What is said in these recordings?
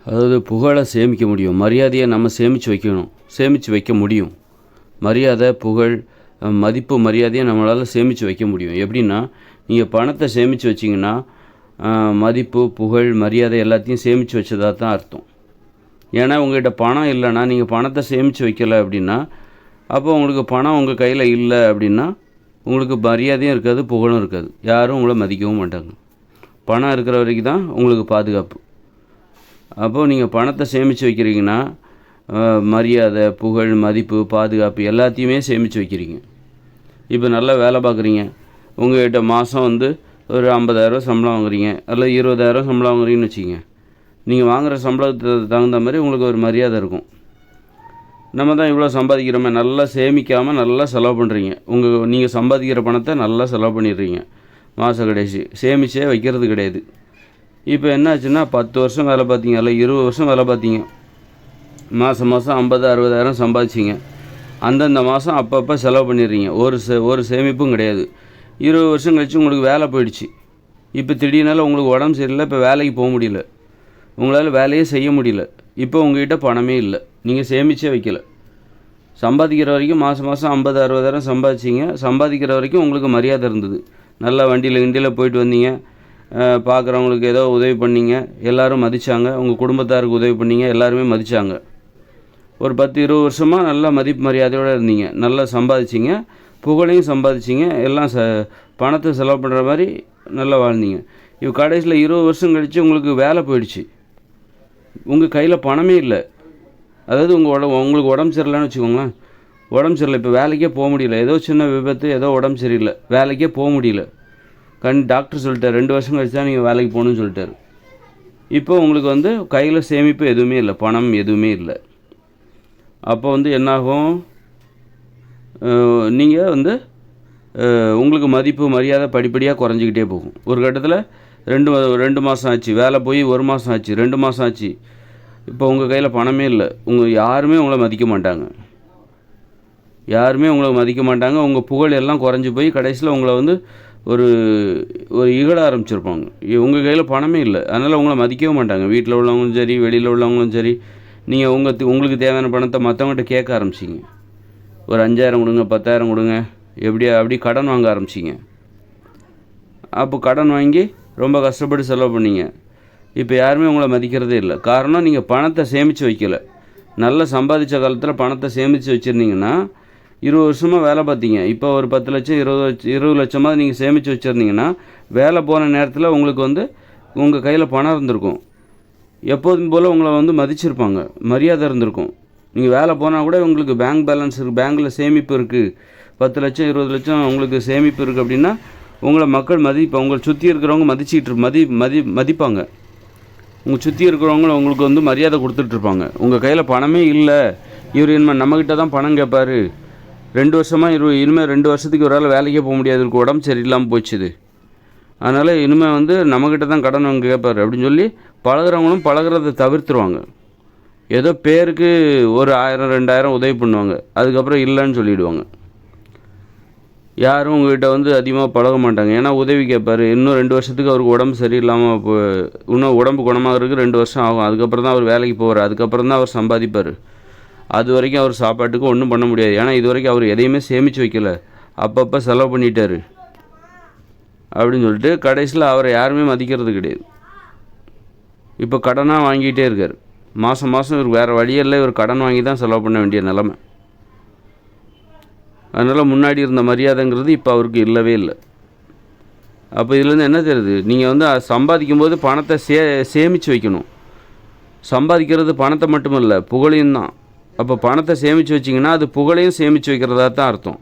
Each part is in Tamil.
அதாவது புகழை சேமிக்க முடியும், மரியாதையை நம்ம சேமித்து வைக்கணும், சேமித்து வைக்க முடியும். மரியாதை, புகழ், மதிப்பு, மரியாதையை நம்மளால் சேமித்து வைக்க முடியும். எப்படின்னா, நீங்கள் பணத்தை சேமித்து வச்சிங்கன்னா மதிப்பு, புகழ், மரியாதை எல்லாத்தையும் சேமித்து வச்சதாக தான் அர்த்தம். ஏன்னா உங்கள்கிட்ட பணம் இல்லைன்னா, நீங்கள் பணத்தை சேமித்து வைக்கலை அப்படின்னா, அப்போ உங்களுக்கு பணம் உங்கள் கையில் இல்லை அப்படின்னா உங்களுக்கு மரியாதையும் இருக்காது, புகழும் இருக்காது, யாரும் உங்களை மதிக்கவும் மாட்டாங்க. பணம் இருக்கிற வரைக்கும் தான் உங்களுக்கு பாதுகாப்பு. அப்போது நீங்கள் பணத்தை சேமித்து வைக்கிறீங்கன்னா மரியாதை, புகழ், மதிப்பு, பாதுகாப்பு எல்லாத்தையுமே சேமித்து வைக்கிறீங்க. இப்போ நல்லா வேலை பார்க்குறீங்க, உங்கள்கிட்ட மாதம் ஒரு 50,000 சம்பளம் வாங்குறீங்க, அல்லது 20,000 சம்பளம் வாங்குறீங்கன்னு வச்சுக்கிங்க. நீங்கள் வாங்குகிற சம்பளத்துக்கு தகுந்த மாதிரி உங்களுக்கு ஒரு மரியாதை இருக்கும். நம்ம தான் இவ்வளோ சம்பாதிக்கிறோமே, நல்லா சேமிக்காமல் நல்லா செலவு பண்ணுறீங்க. நீங்கள் சம்பாதிக்கிற பணத்தை நல்லா செலவு பண்ணிடுறீங்க. மாத கடைசி சேமித்தே வைக்கிறது கிடையாது. இப்போ என்னாச்சுன்னா 10 வருஷம் வேலை பார்த்தீங்க, அல்ல 20 வருஷம் வேலை பார்த்தீங்க, மாதம் 50,000-60,000 சம்பாதிச்சிங்க. அந்தந்த மாதம் அப்பப்போ செலவு பண்ணிடுறீங்க. ஒரு சேமிப்பும் கிடையாது. 20 வருஷம் கழித்து உங்களுக்கு வேலை போயிடுச்சு. இப்போ திடீர்னால உங்களுக்கு உடம்பு சரியில்லை, இப்போ வேலைக்கு போக முடியல, உங்களால் வேலையே செய்ய முடியல. இப்போ உங்கள்கிட்ட பணமே இல்லை, நீங்கள் சேமித்தே வைக்கலை. சம்பாதிக்கிற வரைக்கும் மாதம் 50,000-60,000 சம்பாதிச்சிங்க. சம்பாதிக்கிற வரைக்கும் உங்களுக்கு மரியாதை இருந்தது. நல்லா வண்டியில் போயிட்டு வந்தீங்க, பார்க்குறவங்களுக்கு ஏதோ உதவி பண்ணிங்க, எல்லோரும் மதித்தாங்க. உங்கள் குடும்பத்தாருக்கு உதவி பண்ணிங்க, எல்லாருமே மதித்தாங்க. ஒரு 10-20 வருஷமாக நல்லா மதிப்பு மரியாதையோடு இருந்தீங்க, நல்லா சம்பாதிச்சிங்க, புகழையும் சம்பாதிச்சிங்க, எல்லாம் பணத்தை செலவு பண்ணுற மாதிரி நல்லா வாழ்ந்தீங்க. இப்போ கடைசியில் 20 வருஷம் கழித்து உங்களுக்கு வேலை போயிடுச்சு, உங்கள் கையில் பணமே இல்லை. அதாவது உங்களுக்கு உடம்பு சரியில்லைன்னு வச்சுக்கோங்களேன். உடம்பு சரியில்லை, இப்போ வேலைக்கே போக முடியல, ஏதோ சின்ன விபத்து, ஏதோ உடம்பு சரியில்லை, வேலைக்கே போக முடியல. டாக்டர் சொல்லிட்டார் 2 வருஷம் கழிச்சு தான் நீங்கள் வேலைக்கு போகணுன்னு சொல்லிட்டார். இப்போ உங்களுக்கு கையில் சேமிப்பு எதுவுமே இல்லை, பணம் எதுவுமே இல்லை. அப்போ என்னாகும், நீங்கள் உங்களுக்கு மதிப்பு மரியாதை படிப்படியாக குறைஞ்சிக்கிட்டே போகும். ஒரு கட்டத்தில் 2 மாதம் ஆச்சு, வேலை போய் 1 மாதம் ஆச்சு, 2 மாதம் ஆச்சு, இப்போ உங்கள் கையில் பணமே இல்லை. யாருமே உங்களை மதிக்க மாட்டாங்க, உங்கள் புகழ் எல்லாம் குறைஞ்சி போய் கடைசியில் உங்களை ஒரு இகழ ஆரம்பிச்சிருப்பாங்க. உங்கள் கையில் பணமே இல்லை, அதனால் உங்களை மதிக்கவே மாட்டாங்க. வீட்டில் உள்ளவங்களும் சரி, வெளியில் உள்ளவங்களும் சரி. நீங்கள் உங்களுக்கு தேவையான பணத்தை மற்றவங்கள்ட்ட கேட்க ஆரம்பிச்சிங்க. ஒரு 5,000 கொடுங்க, 10,000 கொடுங்க, அப்படி கடன் வாங்க ஆரம்பிச்சிங்க. அப்போ கடன் வாங்கி ரொம்ப கஷ்டப்பட்டு செலவு பண்ணிங்க. இப்போ யாருமே உங்களை மதிக்கிறதே இல்லை. காரணம், நீங்கள் பணத்தை சேமித்து வைக்கலை. நல்லா சம்பாதிச்ச காலத்தில் பணத்தை சேமித்து வச்சுருந்தீங்கன்னா 20 வருஷமாக வேலை பார்த்தீங்க, இப்போ ஒரு 10 லட்சம் 20 லட்சமாக நீங்கள் சேமித்து வச்சுருந்தீங்கன்னா வேலை போன நேரத்தில் உங்களுக்கு உங்கள் கையில் பணம் இருந்திருக்கும். எப்போதும் போல் உங்களை மதிச்சிருப்பாங்க, மரியாதை இருந்திருக்கும். நீங்கள் வேலை போனால் கூட உங்களுக்கு பேங்க் பேலன்ஸ் இருக்குது, பேங்க்கில் சேமிப்பு இருக்குது, 10 லட்சம் 20 லட்சம் உங்களுக்கு சேமிப்பு இருக்குது அப்படின்னா உங்களை மக்கள் உங்களை சுற்றி இருக்கிறவங்க மதிப்பாங்க. உங்கள் சுற்றி இருக்கிறவங்களும் உங்களுக்கு மரியாதை கொடுத்துட்ருப்பாங்க. உங்கள் கையில் பணமே இல்லை, இவர் இனிமேல் நம்மக்கிட்ட தான் பணம் கேட்பார், 2 வருஷமாக இனிமேல் 2 வருஷத்துக்கு ஒரு ஆள் வேலைக்கே போக முடியாது, இருக்கு உடம்பு சரியில்லாமல் போச்சுது, அதனால் இனிமேல் நம்மக்கிட்ட தான் கடன் வாங்க கேட்பார் அப்படின்னு சொல்லி பழகிறவங்களும் பழகிறத தவிர்த்துருவாங்க. ஏதோ பேருக்கு ஒரு 1000-2000 உதவி பண்ணுவாங்க, அதுக்கப்புறம் இல்லைன்னு சொல்லிவிடுவாங்க. யாரும் உங்கள்கிட்ட அதிகமாக பழக மாட்டாங்க. ஏன்னா உதவி கேட்பார். இன்னும் 2 வருஷத்துக்கு அவருக்கு உடம்பு சரியில்லாமல் இன்னும் உடம்பு குணமாகிறதுக்கு 2 வருஷம் ஆகும். அதுக்கப்புறம் தான் அவர் வேலைக்கு போவார், அதுக்கப்புறம் தான் அவர் சம்பாதிப்பார். அது வரைக்கும் அவர் சாப்பாட்டுக்கு ஒன்றும் பண்ண முடியாது. ஏன்னா இது வரைக்கும் அவர் எதையுமே சேமித்து வைக்கல, அப்பப்போ செலவு பண்ணிட்டார் அப்படின்னு சொல்லிட்டு கடைசியில் அவரை யாருமே மதிக்கிறது கிடையாது. இப்போ கடனாக வாங்கிட்டே இருக்கார். மாதம் இவர் வேறு வழியில் இவர் கடன் வாங்கி தான் செலவு பண்ண வேண்டிய நிலைமை. அதனால் முன்னாடி இருந்த மரியாதைங்கிறது இப்போ அவருக்கு இல்லவே இல்லை. அப்போ இதுலேருந்து என்ன தெரியுது, நீங்கள் சம்பாதிக்கும் போது பணத்தை சேமித்து வைக்கணும். சம்பாதிக்கிறது பணத்தை மட்டும் இல்லை, புகழையும் தான். அப்போ பணத்தை சேமித்து வச்சிங்கன்னா அது புகழையும் சேமித்து வைக்கிறதா தான் அர்த்தம்.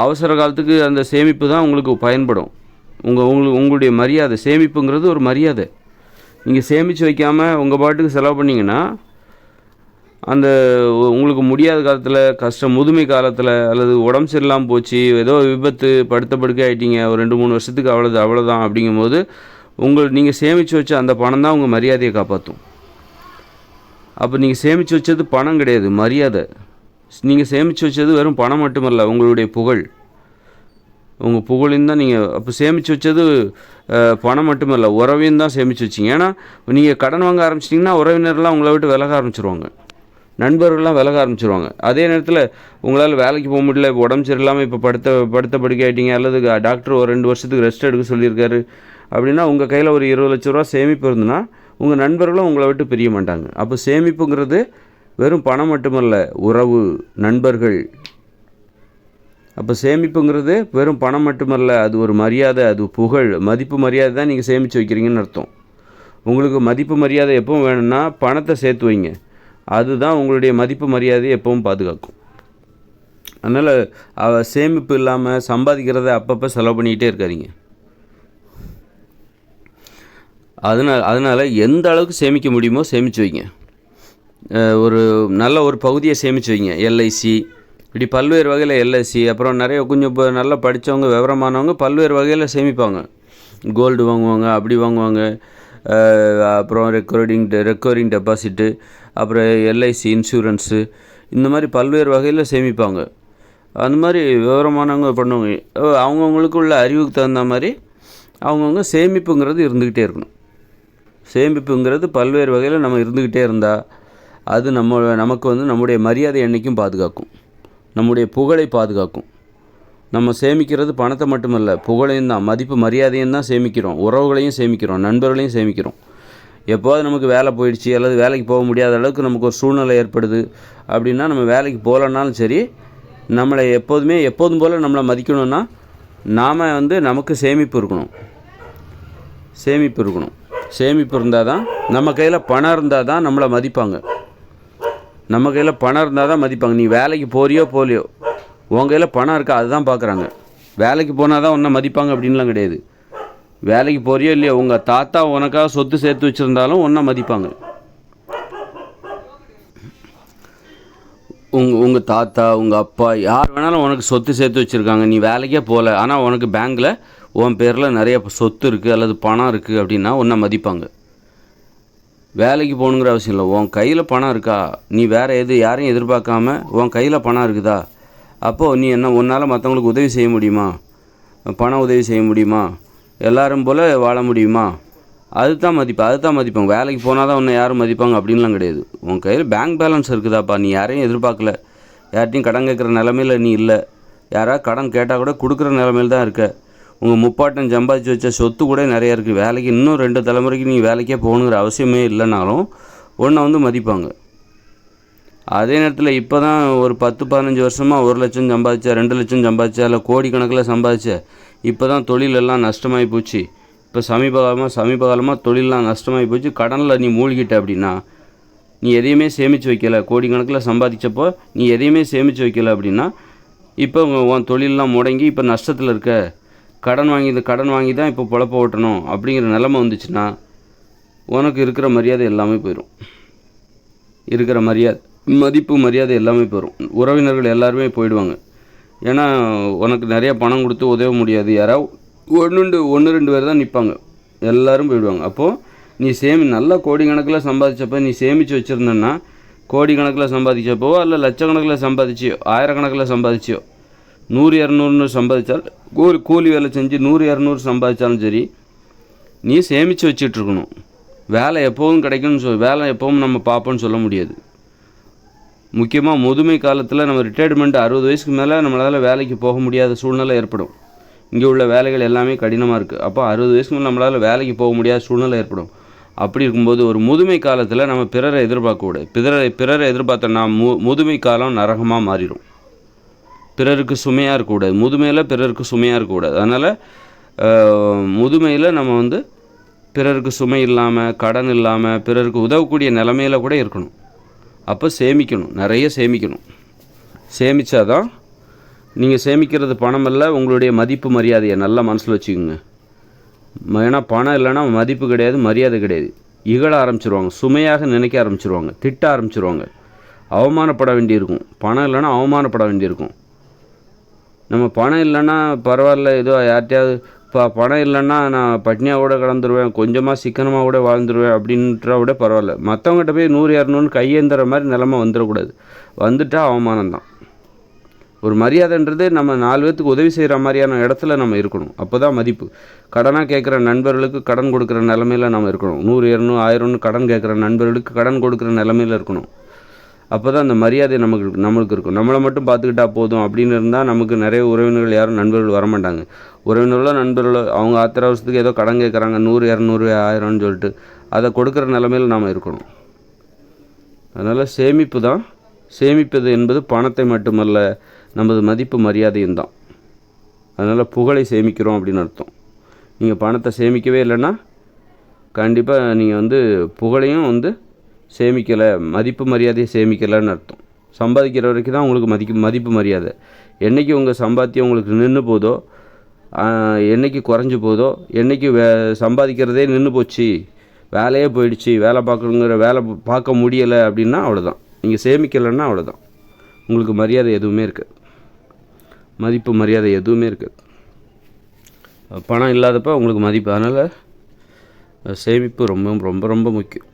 அவசர காலத்துக்கு அந்த சேமிப்பு தான் உங்களுக்கு பயன்படும். உங்களுடைய மரியாதை, சேமிப்புங்கிறது ஒரு மரியாதை. நீங்கள் சேமித்து வைக்காமல் உங்கள் பாட்டுக்கு செலவு பண்ணிங்கன்னா அந்த உங்களுக்கு முடியாத காலத்தில், முதுமை காலத்தில், அல்லது உடம்பு சரியில்லாமல் போச்சு, ஏதோ விபத்து, படுத்த படுக்கை ஆகிட்டீங்க, ஒரு 2-3 வருஷத்துக்கு அவ்வளோதான் அப்படிங்கும்போது நீங்கள் சேமித்து வச்ச அந்த பணம் தான் உங்கள் மரியாதையை காப்பாற்றும். அப்போ நீங்கள் சேமித்து வச்சது பணம் கிடையாது, மரியாதை. நீங்கள் சேமித்து வச்சது வெறும் பணம் மட்டுமல்ல, உங்களுடைய புகழ். உங்கள் புகழையும் தான் நீங்கள் அப்போ சேமித்து வச்சது பணம் மட்டுமல்ல, உறவையும் தான் சேமித்து வச்சிங்க. ஏன்னா நீங்கள் கடன் வாங்க ஆரம்பிச்சிட்டிங்கன்னா உறவினர்லாம் உங்களை விட்டு விலக ஆரம்பிச்சிருவாங்க, நண்பர்கள்லாம் விலக ஆரம்பிச்சிருவாங்க. அதே நேரத்தில் உங்களால் வேலைக்கு போக முடியல, உடம்பு சரியில்லாமல் இப்போ படுத்த படுக்கை ஆகிட்டீங்க, அல்லது டாக்டர் ஒரு 2 வருஷத்துக்கு ரெஸ்ட் எடுக்க சொல்லியிருக்காரு அப்படின்னா உங்கள் கையில் ஒரு 20 லட்ச ரூபா சேமிப்பு இருந்துன்னா உங்கள் நண்பர்களும் உங்களை விட்டு பிரிய மாட்டாங்க. அப்போ சேமிப்புங்கிறது வெறும் பணம் மட்டுமல்ல, உறவு, நண்பர்கள். அப்போ சேமிப்புங்கிறது வெறும் பணம் மட்டுமல்ல, அது ஒரு மரியாதை, அது புகழ், மதிப்பு மரியாதை தான் நீங்கள் சேமித்து வைக்கிறீங்கன்னு அர்த்தம். உங்களுக்கு மதிப்பு மரியாதை எப்பவும் வேணும்னா பணத்தை சேர்த்து வைங்க, அதுதான் உங்களுடைய மதிப்பு மரியாதையை எப்பவும் பாதுகாக்கும். அதனால் சேமிப்பு இல்லாமல் சம்பாதிக்கிறத அப்பப்போ செலவு பண்ணிக்கிட்டே இருக்காதீங்க. அதனால் எந்த அளவுக்கு சேமிக்க முடியுமோ சேமித்து வைங்க. ஒரு பகுதியை சேமித்து வைங்க. எல்ஐசி, இப்படி பல்வேறு வகையில் எல்ஐசி, அப்புறம் நிறைய கொஞ்சம் இப்போ நல்லா படித்தவங்க, விவரமானவங்க பல்வேறு வகையில் சேமிப்பாங்க. கோல்டு வாங்குவாங்க, அப்படி வாங்குவாங்க, அப்புறம் ரெக்கரிங் டெபாசிட்டு, அப்புறம் எல்ஐசி இன்சூரன்ஸு, இந்த மாதிரி பல்வேறு வகையில் சேமிப்பாங்க. அந்த மாதிரி விவரமானவங்க பண்ணுவாங்க. அவங்கவுங்களுக்கு உள்ள அறிவுக்கு தகுந்த மாதிரி அவங்கவுங்க சேமிப்புங்கிறது இருந்துக்கிட்டே இருக்கணும். சேமிப்புங்கிறது பல்வேறு வகையில் நம்ம இருந்துக்கிட்டே இருந்தால் அது நமக்கு நம்முடைய மரியாதை என்றைக்கும் பாதுகாக்கும், நம்முடைய புகழை பாதுகாக்கும். நம்ம சேமிக்கிறது பணத்தை மட்டுமல்ல, புகழையும் தான், மதிப்பு மரியாதையும் தான் சேமிக்கிறோம், உறவுகளையும் சேமிக்கிறோம், நண்பர்களையும் சேமிக்கிறோம். எப்போது நமக்கு வேலை போயிடுச்சு அல்லது வேலைக்கு போக முடியாத அளவுக்கு நமக்கு ஒரு சூழ்நிலை ஏற்படுது அப்படின்னா நம்ம வேலைக்கு போகலன்னாலும் சரி, நம்மளை எப்போதும் போல் நம்மளை மதிக்கணும்னா நாம் நமக்கு சேமிப்பு இருக்கணும். சேமிப்பு இருந்தால் தான், நம்ம கையில் பணம் இருந்தால் தான் நம்மளை மதிப்பாங்க. நம்ம கையில் பணம் இருந்தால் தான் மதிப்பாங்க. நீ வேலைக்கு போகலையோ உன் கையில் பணம் இருக்கா அதுதான் பார்க்குறாங்க. வேலைக்கு போனால் தான் உன்னை மதிப்பாங்க அப்படின்லாம் கிடையாது. வேலைக்கு போறியோ இல்லையோ, உங்கள் தாத்தா உனக்காக சொத்து சேர்த்து வச்சுருந்தாலும் உன்னை மதிப்பாங்க. உங்கள் தாத்தா, உங்கள் அப்பா, யார் வேணாலும் உனக்கு சொத்து சேர்த்து வச்சுருக்காங்க, நீ வேலைக்கே போகல, ஆனால் உனக்கு பேங்க்கில் உன் பேரில் நிறைய சொத்து இருக்குது அல்லது பணம் இருக்குது அப்படின்னா உன்னை மதிப்பாங்க. வேலைக்கு போகணுங்கிற அவசியம் இல்லை, உன் கையில் பணம் இருக்கா, நீ வேறு யாரையும் எதிர்பார்க்காம உன் கையில் பணம் இருக்குதா, அப்போது நீ உன்னால் மற்றவங்களுக்கு உதவி செய்ய முடியுமா, பண உதவி செய்ய முடியுமா, எல்லாரும் போல் வாழ முடியுமா, அதுதான் மதிப்பாங்க. வேலைக்கு போனால் தான் உன்னை யாரும் மதிப்பாங்க அப்படின்லாம் கிடையாது. உன் கையில் பேங்க் பேலன்ஸ் இருக்குதாப்பா, நீ யாரையும் எதிர்பார்க்கல, யார்ட்டையும் கடன் கேட்குற நிலமையில் நீ இல்லை, யாராவது கடன் கேட்டால் கூட கொடுக்குற நிலமையில் தான் இருக்க, உங்கள் முப்பாட்டன் சம்பாதிச்சு வச்ச சொத்து கூட நிறையா இருக்குது, வேலைக்கு இன்னும் 2 தலைமுறைக்கு நீ வேலைக்கே போகணுங்கிற அவசியமே இல்லைனாலும் உன்னை மதிப்பாங்க. அதே நேரத்தில் இப்போ தான் ஒரு 10-15 வருஷமாக 1 லட்சம் சம்பாதிச்சா, 2 லட்சம் சம்பாதிச்சா, இல்லை கோடிக்கணக்கில் சம்பாதிச்ச, இப்போ தான் தொழிலெல்லாம் நஷ்டமாகி போச்சு, இப்போ சமீப காலமாக தொழிலெலாம் நஷ்டமாகி போச்சு, கடனில் நீ மூழ்கிட்ட அப்படின்னா, நீ எதையுமே சேமித்து வைக்கலை, கோடிக்கணக்கில் சம்பாதிச்சப்போ நீ எதையுமே சேமித்து வைக்கலை அப்படின்னா, இப்போ உன் தொழிலெலாம் முடங்கி இப்போ நஷ்டத்தில் இருக்க, கடன் வாங்கி தான் இப்போ பொழப்ப ஓட்டணும் அப்படிங்கிற நிலைமை வந்துச்சுன்னா உனக்கு இருக்கிற மரியாதை எல்லாமே போயிடும். மதிப்பு மரியாதை எல்லாமே போயிடும். உறவினர்கள் எல்லாருமே போயிடுவாங்க. ஏன்னா உனக்கு நிறைய பணம் கொடுத்து உதவ முடியாது, யாராவது 1-2 பேர் தான் நிற்பாங்க, எல்லோரும் போயிடுவாங்க. அப்போது நீ நல்லா கோடிக்கணக்கில் சம்பாதிச்சப்போ நீ சேமித்து வச்சுருந்தேன்னா, கோடிக்கணக்கில் சம்பாதிச்சப்போ அல்ல லட்சக்கணக்கில் சம்பாதிச்சியோ, ஆயிரக்கணக்கில் சம்பாதிச்சியோ, 100-200 சம்பாதிச்சால், கூலி வேலை செஞ்சு 100-200 சம்பாதிச்சாலும் சரி, நீ சேமித்து வச்சிட்ருக்கணும். வேலை எப்போவும் கிடைக்கும்னு வேலை எப்போவும் நம்ம பார்ப்போன்னு சொல்ல முடியாது. முக்கியமாக முதுமை காலத்தில் நம்ம ரிட்டையர்மெண்ட் 60 வயசுக்கு மேலே நம்மளால் வேலைக்கு போக முடியாத சூழ்நிலை ஏற்படும். இங்கே உள்ள வேலைகள் எல்லாமே கடினமாக இருக்குது. அப்போ 60 வயசுக்கு மேலே நம்மளால் வேலைக்கு போக முடியாத சூழ்நிலை ஏற்படும். அப்படி இருக்கும்போது ஒரு முதுமை காலத்தில் நம்ம பிறரை எதிர்பார்க்கக்கூடாது. பிறரை எதிர்பார்த்தோன்னா முதுமை காலம் நரகமாக மாறிடும். பிறருக்கு சுமையாக இருக்கக்கூடாது, முதுமையில் பிறருக்கு சுமையாக இருக்கக்கூடாது. அதனால் முதுமையில் நம்ம பிறருக்கு சுமை இல்லாமல், கடன் இல்லாமல், பிறருக்கு உதவக்கூடிய நிலைமையில் கூட இருக்கணும். அப்போ சேமிக்கணும், நிறைய சேமிக்கணும். சேமித்தாதான் நீங்கள் சேமிக்கிறது பணம் இல்லை, உங்களுடைய மதிப்பு மரியாதையை நல்லா மனசில் வச்சுக்கோங்க. ஏன்னா பணம் இல்லைன்னா மதிப்பு கிடையாது, மரியாதை கிடையாது. இகழ ஆரம்பிச்சிருவாங்க, சுமையாக நினைக்க ஆரம்பிச்சிருவாங்க, திட்ட ஆரம்பிச்சிருவாங்க, அவமானப்பட வேண்டியிருக்கும். பணம் இல்லைன்னா அவமானப்பட வேண்டியிருக்கும். நம்ம பணம் இல்லைன்னா பரவாயில்ல, ஏதோ யார்கிட்டையாவது பணம் இல்லைன்னா நான் பட்னியாக கூட கடந்துருவேன், கொஞ்சமாக சிக்கனமாக கூட வாழ்ந்துருவேன் அப்படின்றா கூட பரவாயில்ல. மற்றவங்ககிட்ட போய் 100-200 கையேந்துற மாதிரி நிலமை வந்துடக்கூடாது. வந்துட்டால் அவமானம்தான். ஒரு மரியாதைன்றது நம்ம 4 பேர்த்துக்கு உதவி செய்கிற மாதிரியான இடத்துல நம்ம இருக்கணும். அப்போ தான் மதிப்பு. கடனாக கேட்குற நண்பர்களுக்கு கடன் கொடுக்குற நிலமையில நம்ம இருக்கணும். 100, 200, 1000ன்னு கடன் கேட்குற நண்பர்களுக்கு கடன் கொடுக்குற நிலமையில இருக்கணும். அப்போ தான் அந்த மரியாதை நம்மளுக்கு இருக்கும். நம்மளை மட்டும் பார்த்துக்கிட்டா போதும் அப்படின்னு இருந்தால் நமக்கு நிறைய உறவினர்கள் யாரும் நண்பர்கள் வரமாட்டாங்க. உறவினர்களோ நண்பர்களோ அவங்க ஆத்திர அவசரத்துக்கு ஏதோ கடன் கேட்குறாங்க 100, 200, 1000ன்னு சொல்லிட்டு அதை கொடுக்குற நிலமையில் நாம் இருக்கணும். அதனால் சேமிப்பது என்பது பணத்தை மட்டுமல்ல, நமது மதிப்பு மரியாதையும் தான். அதனால் புகழை சேமிக்கிறோம் அப்படின்னு அர்த்தம். நீங்கள் பணத்தை சேமிக்கவே இல்லைன்னா கண்டிப்பாக நீங்கள் புகழையும் சேமிக்கலை, மதிப்பு மரியாதையை சேமிக்கலைன்னு அர்த்தம். சம்பாதிக்கிற வரைக்கும் தான் உங்களுக்கு மதிப்பு மரியாதை. என்றைக்கு உங்கள் சம்பாத்தியம் உங்களுக்கு நின்று போதோ, என்றைக்கு குறைஞ்சி போதோ, என்றைக்கு சம்பாதிக்கிறதே நின்று போச்சு, வேலையே போயிடுச்சு, வேலை பார்க்க முடியலை அப்படின்னா அவ்வளோதான். நீங்கள் சேமிக்கலைன்னா அவ்வளோதான். உங்களுக்கு மரியாதை எதுவுமே இருக்காது, மதிப்பு மரியாதை எதுவுமே இருக்காது. பணம் இல்லாதப்போ உங்களுக்கு மதிப்பு. அதனால் சேமிப்பு ரொம்ப ரொம்ப ரொம்ப முக்கியம்.